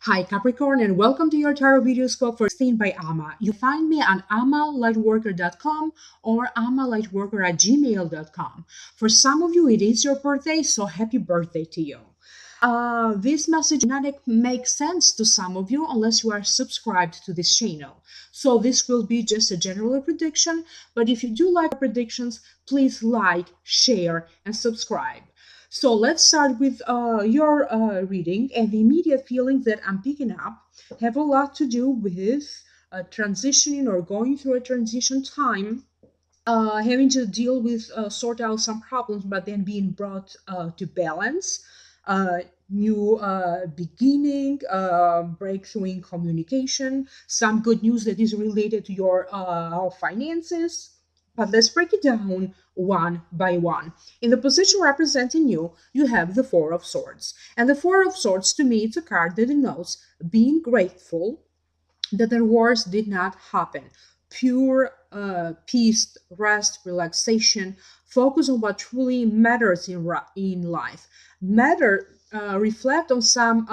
Hi Capricorn, and welcome to your tarot video scope for 16 by Ama. You find me at amalightworker.com or amalightworker@gmail.com. For some of you, it is your birthday, so happy birthday to you. This message may not make sense to some of you unless you are subscribed to this channel. So this will be just a general prediction, but if you do like predictions, please like, share, and subscribe. So let's start with your reading, and the immediate feelings that I'm picking up have a lot to do with transitioning or going through a transition time, having to deal with sort out some problems, but then being brought to balance, new beginning, breakthrough in communication, some good news that is related to your finances. But let's break it down one by one. In the position representing you, you have the Four of Swords. And the Four of Swords, to me, it's a card that denotes being grateful that the wars did not happen. Pure peace, rest, relaxation, focus on what truly matters in life. Reflect on some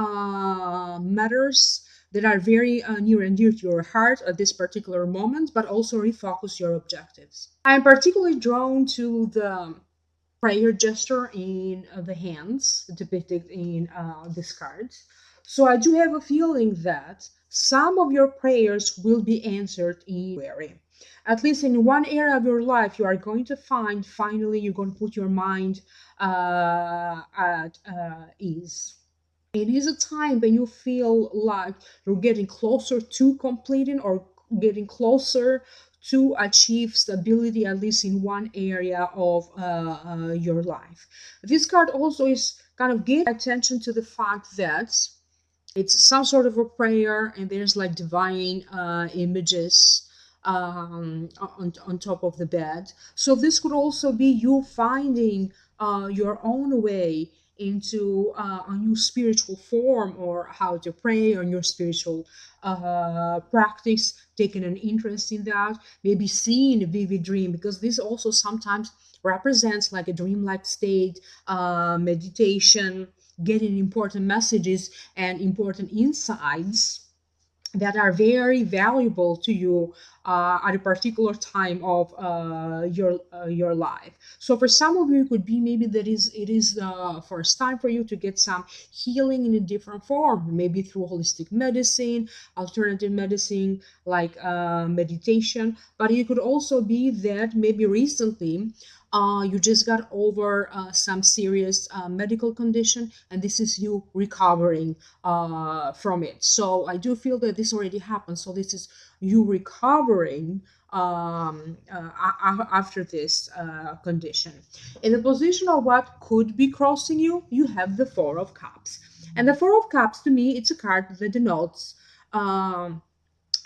matters that are very near and dear to your heart at this particular moment, but also refocus your objectives. I'm particularly drawn to the prayer gesture in the hands depicted in this card. So I do have a feeling that some of your prayers will be answered in January. At least in one area of your life, you are going to find, finally, you're going to put your mind at ease. It is a time when you feel like you're getting closer to completing or getting closer to achieve stability, at least in one area of your life. This card also is kind of give attention to the fact that it's some sort of a prayer and there's like divine images on top of the bed. So this could also be you finding your own way into a new spiritual form, or how to pray, or your spiritual practice, taking an interest in that, maybe seeing a vivid dream, because this also sometimes represents like a dreamlike state, meditation, getting important messages and important insights that are very valuable to you at a particular time of your life. So for some of you, it could be maybe that it is the first time for you to get some healing in a different form, maybe through holistic medicine, alternative medicine, like meditation. But it could also be that maybe recently you just got over some serious medical condition, and this is you recovering from it. So I do feel that this already happened. So this is you recovering after this condition. In the position of what could be crossing you, you have the Four of Cups. And the Four of Cups, to me, it's a card that denotes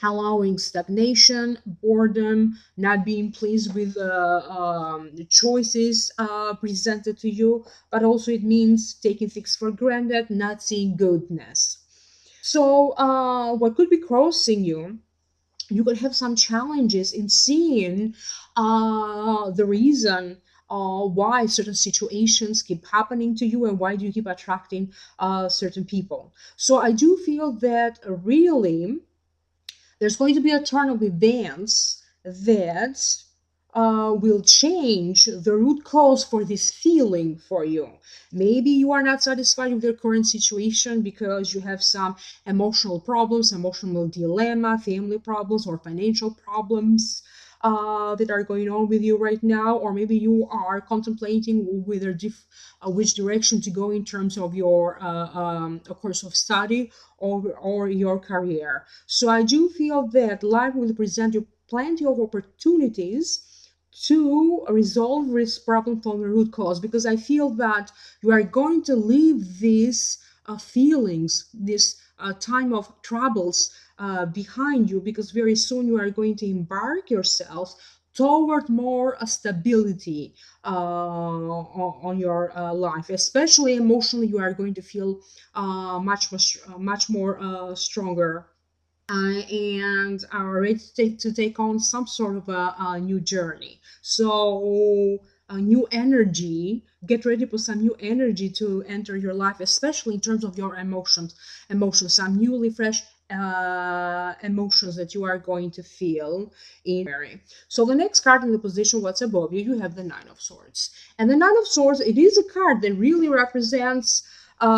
allowing stagnation, boredom, not being pleased with the choices presented to you, but also it means taking things for granted, not seeing goodness. So what could be crossing you, you could have some challenges in seeing the reason why certain situations keep happening to you, and why do you keep attracting certain people. So I do feel that really there's going to be a turn of events that will change the root cause for this feeling for you. Maybe you are not satisfied with your current situation because you have some emotional problems, emotional dilemma, family problems, or financial problems that are going on with you right now. Or maybe you are contemplating whether which direction to go in terms of your a course of study or your career. So I do feel that life will present you plenty of opportunities to resolve this problem from the root cause, because I feel that you are going to leave these feelings, this time of troubles behind you, because very soon you are going to embark yourself toward more stability on your life. Especially emotionally, you are going to feel much more stronger and are ready to take on some sort of a new journey. So a new energy. Get ready for some new energy to enter your life, especially in terms of your emotions, some newly fresh emotions that you are going to feel in January. So the next card in the position what's above you, you have the Nine of Swords. And the Nine of Swords, it is a card that really represents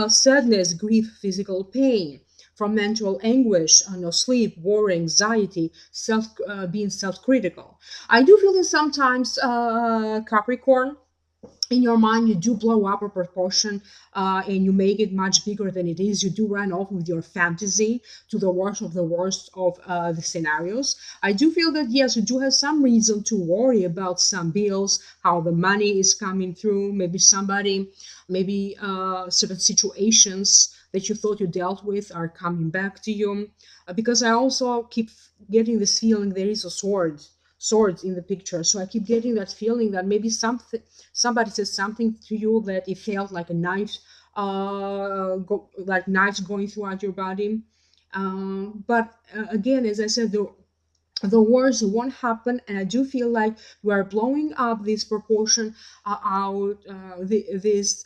sadness, grief, physical pain, from mental anguish, no sleep, worry, anxiety, being self-critical. I do feel that sometimes, Capricorn, in your mind you do blow up a proportion, and you make it much bigger than it is. You do run off with your fantasy to the worst of the scenarios. I do feel that yes, you do have some reason to worry about some bills, how the money is coming through, maybe certain situations that you thought you dealt with are coming back to you, because I also keep getting this feeling there is a swords in the picture. So I keep getting that feeling that maybe somebody says something to you that it felt like a knife, like knives going throughout your body. But again, as I said, the wars won't happen, and I do feel like we are blowing up this proportion, this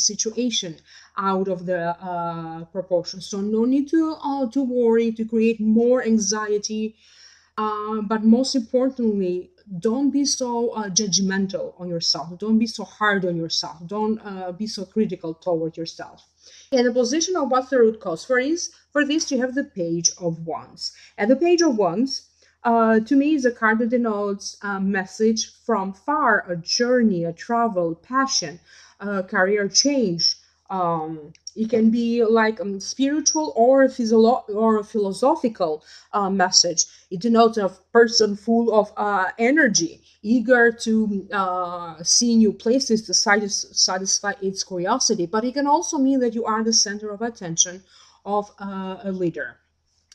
situation out of the proportion. So no need to worry, to create more anxiety, but most importantly, don't be so judgmental on yourself. Don't be so hard on yourself. Don't be so critical toward yourself. In the position of what the root cause for this, you have the Page of Wands. And the Page of Wands, to me, is a card that denotes a message from far, a journey, a travel, passion, a career change. It can be like spiritual or a philosophical message. It denotes a person full of energy, eager to see new places to satisfy its curiosity. But it can also mean that you are the center of attention of a leader.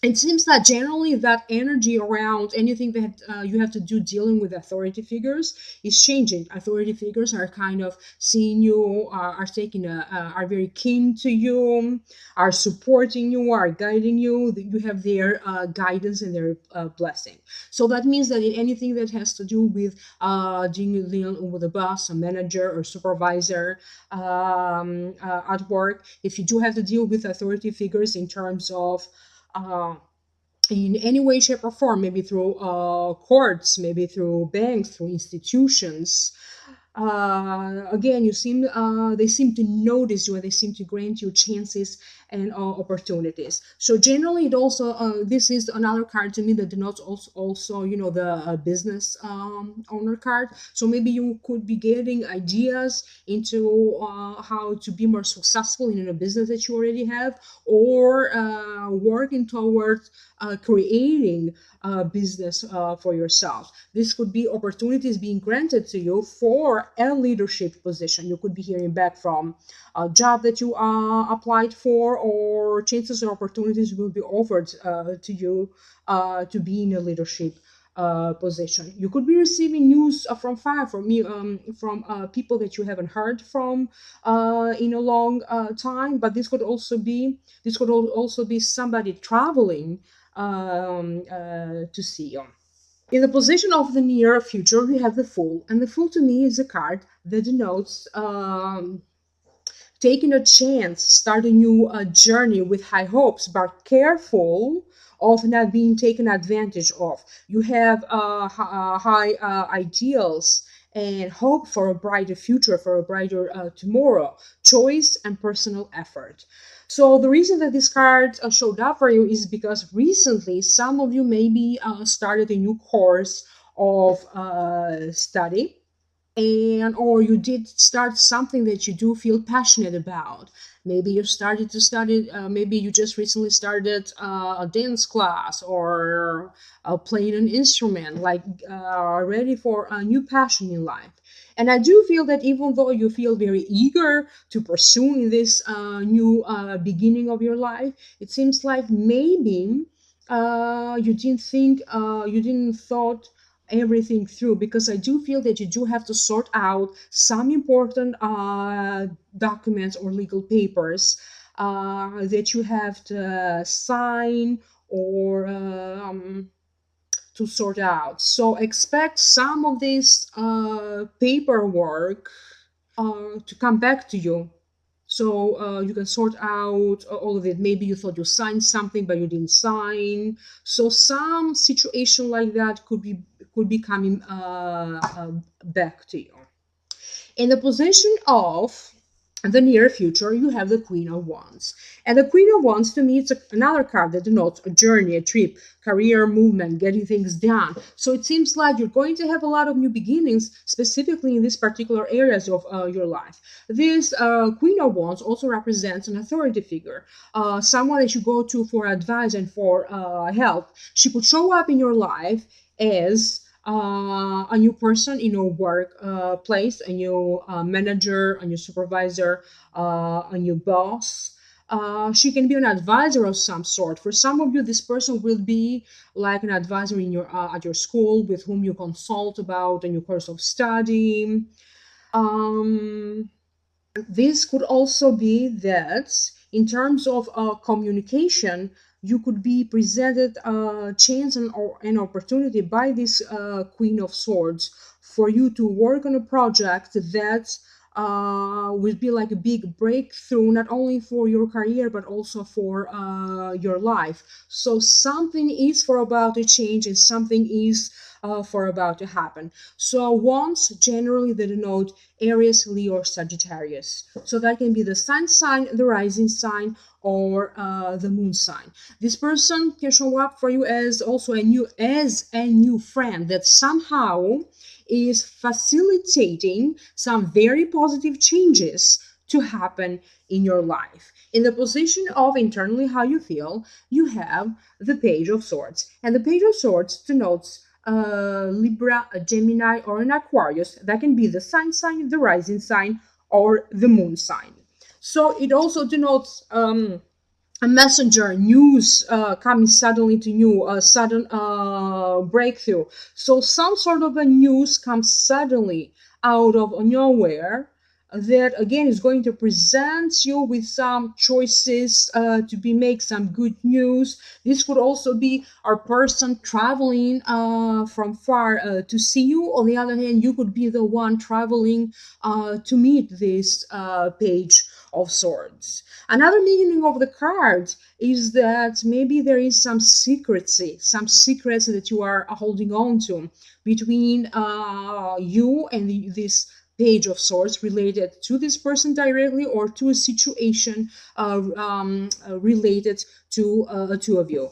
It seems that generally that energy around anything that you have to do dealing with authority figures is changing. Authority figures are kind of seeing you, are very keen to you, are supporting you, are guiding you. You have their guidance and their blessing. So that means that in anything that has to do with dealing with a boss, a manager, or supervisor at work, if you do have to deal with authority figures in terms of in any way, shape, or form, maybe through courts, maybe through banks, through institutions. Again, they seem to notice you, and they seem to grant you chances and opportunities. So generally, this is another card to me that denotes also the business owner card. So maybe you could be getting ideas into how to be more successful in a business that you already have, or working towards creating a business for yourself. This could be opportunities being granted to you for a leadership position. You could be hearing back from a job that you applied for, or chances or opportunities will be offered to you to be in a leadership position. You could be receiving news from people that you haven't heard from in a long time. But this could also be somebody traveling to see you. In the position of the near future, we have the Fool, and the Fool to me is a card that denotes taking a chance, start a new journey with high hopes, but careful of not being taken advantage of. You have high ideals and hope for a brighter future, for a brighter tomorrow, choice and personal effort. So the reason that this card showed up for you is because recently some of you maybe started a new course of study, or you did start something that you do feel passionate about. Maybe you started to study, maybe you just recently started a dance class, or playing an instrument, like ready for a new passion in life. And I do feel that even though you feel very eager to pursue in this new beginning of your life, it seems like maybe you didn't thought everything through, because I do feel that you do have to sort out some important documents or legal papers that you have to sign, or to sort out. So expect some of this paperwork to come back to you. So you can sort out all of it. Maybe you thought you signed something, but you didn't sign. So some situation like that could be coming back to you. In the position of the near future, you have the Queen of Wands. And the Queen of Wands, to me, it's another card that denotes a journey, a trip, career movement, getting things done. So it seems like you're going to have a lot of new beginnings, specifically in these particular areas of your life. This Queen of Wands also represents an authority figure, someone that you go to for advice and for help. She could show up in your life as a new person in your work place, a new manager, a new supervisor, a new boss. She can be an advisor of some sort. For some of you, this person will be like an advisor in your at your school with whom you consult about a new course of study. This could also be that in terms of communication, you could be presented a chance or an opportunity by this Queen of Swords for you to work on a project that will be like a big breakthrough, not only for your career, but also for your life. So something is for about to change and something is for about to happen. So wands generally they denote Aries, Leo, or Sagittarius. So that can be the sun sign, the rising sign, or the moon sign. This person can show up for you as also a new friend that somehow is facilitating some very positive changes to happen in your life. In the position of internally how you feel, you have the Page of Swords. And the Page of Swords denotes Libra, a Gemini, or an Aquarius. That can be the sun sign, the rising sign, or the moon sign. So it also denotes a messenger, news coming suddenly to you, a sudden breakthrough. So some sort of a news comes suddenly out of nowhere that again is going to present you with some choices to be make some good news. This could also be a person traveling from far to see you. On the other hand, you could be the one traveling to meet this Page of Swords. Another meaning of the card is that maybe there is some secrecy, some secrets that you are holding on to between you and this Page of Swords related to this person directly or to a situation related to the two of you.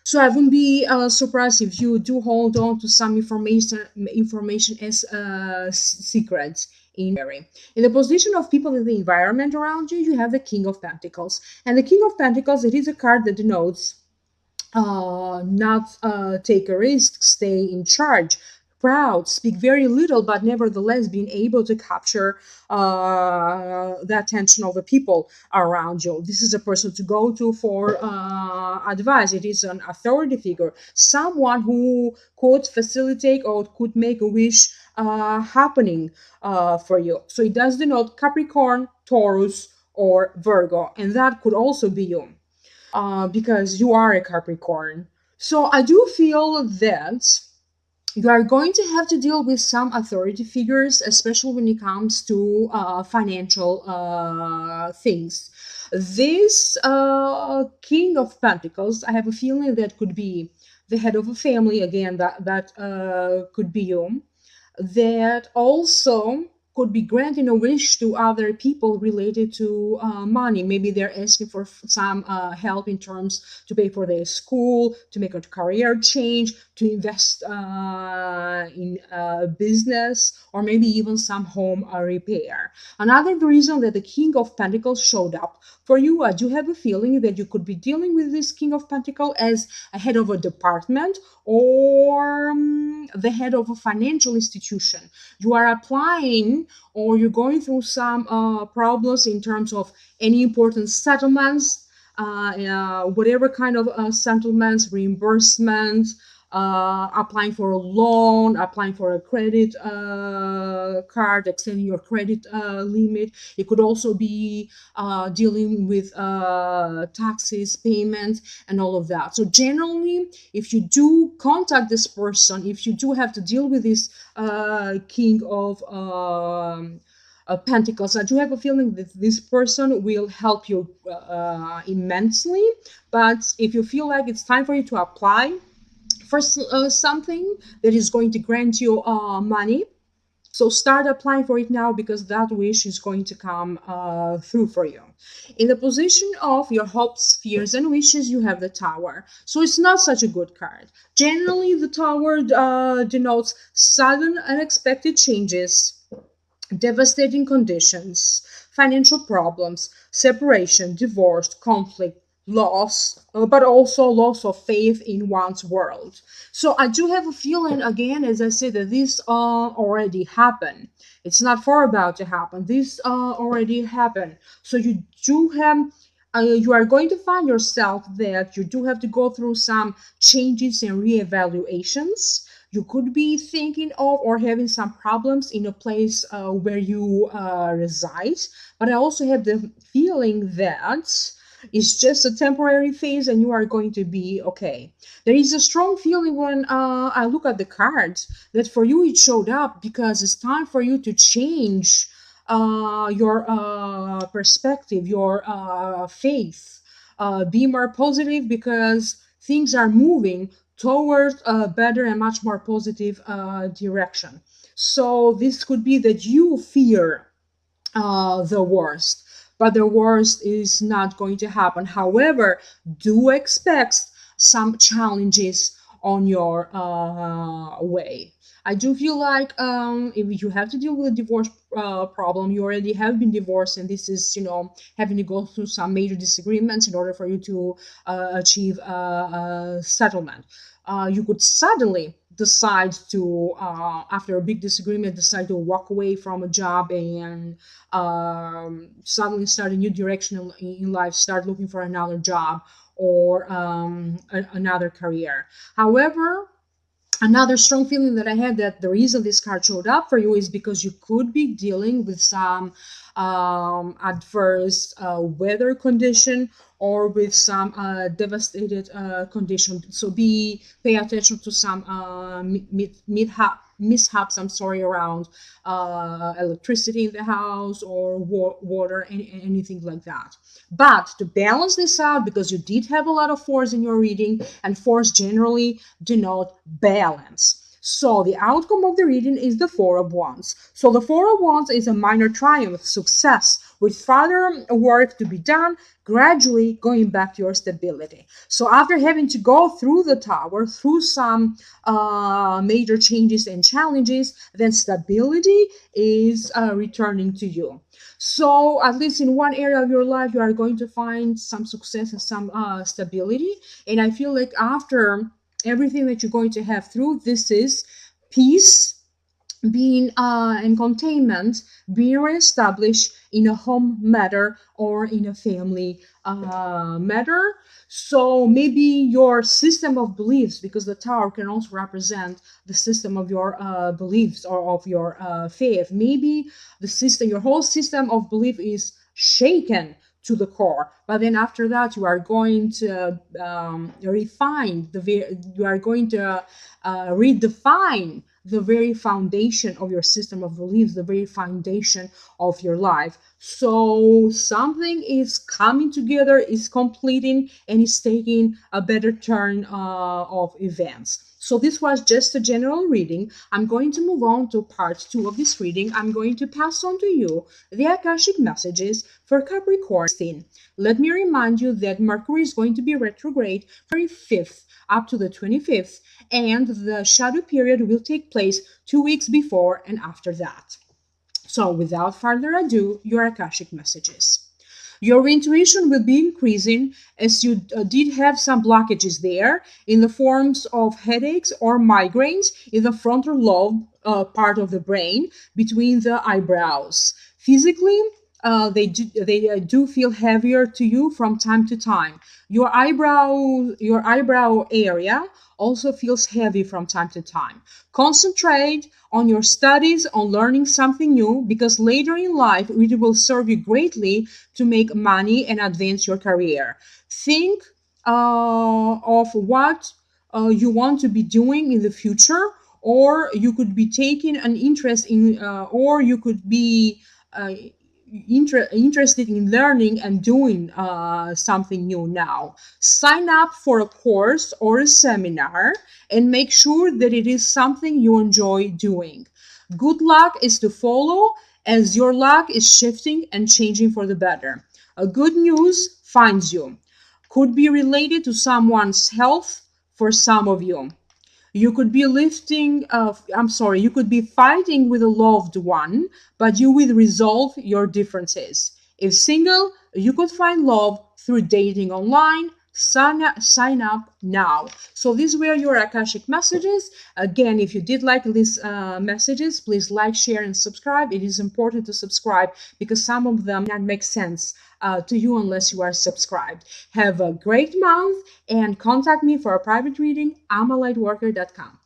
So I wouldn't be surprised if you do hold on to some information as secrets. In the position of people in the environment around you, you have the King of Pentacles. And the King of Pentacles, it is a card that denotes not take a risk, stay in charge, proud, speak very little, but nevertheless being able to capture the attention of the people around you. This is a person to go to for advice. It is an authority figure, someone who could facilitate or could make a wish happening for you. So it does denote Capricorn, Taurus, or Virgo, and that could also be you. Because you are a Capricorn. So I do feel that you are going to have to deal with some authority figures, especially when it comes to financial things. This King of Pentacles, I have a feeling that could be the head of a family, again, that could be you. That also could be granting a wish to other people related to money. Maybe they're asking for some help in terms to pay for their school, to make a career change, to invest in business, or maybe even some home repair. Another reason that the King of Pentacles showed up for you, I do have a feeling that you could be dealing with this King of Pentacles as a head of a department or the head of a financial institution. You are applying or you're going through some problems in terms of any important settlements, whatever kind of settlements, reimbursements, applying for a loan, applying for a credit card, extending your credit limit. It could also be dealing with taxes, payments, and all of that. So generally, if you do contact this person, if you do have to deal with this king of Pentacles, I do have a feeling that this person will help you immensely. But if you feel like it's time for you to apply for something that is going to grant you money, so start applying for it now, because that wish is going to come through for you. In the position of your hopes, fears, and wishes, you have the Tower. So it's not such a good card. Generally, the Tower denotes sudden, unexpected changes, devastating conditions, financial problems, separation, divorce, conflict, loss, but also loss of faith in one's world. So I do have a feeling, again, as I said, that this already happened. It's not for about to happen. This already happened. So you do have, you are going to find yourself that you do have to go through some changes and reevaluations. You could be thinking of or having some problems in a place where you reside. But I also have the feeling that it's just a temporary phase and you are going to be okay. There is a strong feeling when I look at the cards that for you it showed up because it's time for you to change your perspective, your faith. Be more positive because things are moving towards a better and much more positive direction. So this could be that you fear the worst, but the worst is not going to happen. However, do expect some challenges on your way. I do feel like if you have to deal with a divorce problem, you already have been divorced, and this is, having to go through some major disagreements in order for you to achieve a settlement. You could suddenly decide to, after a big disagreement, decide to walk away from a job and suddenly start a new direction in life, start looking for another job or another career. However, another strong feeling that I had that the reason this card showed up for you is because you could be dealing with some adverse weather condition or with some devastated condition. So pay attention to some mishaps, around electricity in the house or water, anything like that. But to balance this out, because you did have a lot of fours in your reading, and fours generally denote balance. So the outcome of the reading is the Four of Wands. So the Four of Wands is a minor triumph, success, with further work to be done, gradually going back to your stability. So after having to go through the Tower, through some major changes and challenges, then stability is returning to you. So at least in one area of your life, you are going to find some success and some stability. And I feel like after everything that you're going to have through, this is peace, being in containment, being reestablished in a home matter or in a family matter. So maybe your system of beliefs, because the Tower can also represent the system of your beliefs or of your faith. Maybe your whole system of belief is shaken to the core, but then after that you are going to redefine the very foundation of your system of beliefs, the very foundation of your life. So something is coming together, is completing, and is taking a better turn of events. So this was just a general reading. I'm going to move on to part 2 of this reading. I'm going to pass on to you the Akashic messages for Capricorn. Let me remind you that Mercury is going to be retrograde February 5th up to the 25th, and the shadow period will take place 2 weeks before and after that. So without further ado, your Akashic messages. Your intuition will be increasing as you did have some blockages there in the forms of headaches or migraines in the frontal lobe part of the brain between the eyebrows. Physically, they do feel heavier to you from time to time. Your eyebrow area also feels heavy from time to time. Concentrate on your studies, on learning something new, because later in life it will serve you greatly to make money and advance your career. Think of what you want to be doing in the future, or you could be taking an interest in, or you could be uh, interested in learning and doing something new now. Sign up for a course or a seminar and make sure that it is something you enjoy doing. Good luck is to follow, as your luck is shifting and changing for the better. A good news finds you. Could be related to someone's health for some of you. You could be you could be fighting with a loved one, but you will resolve your differences. If single, you could find love through dating online. Sign up now. So these were your Akashic messages. Again, if you did like these messages, please like, share, and subscribe. It is important to subscribe because some of them not make sense to you unless you are subscribed. Have a great month and contact me for a private reading. I'm a lightworker.com.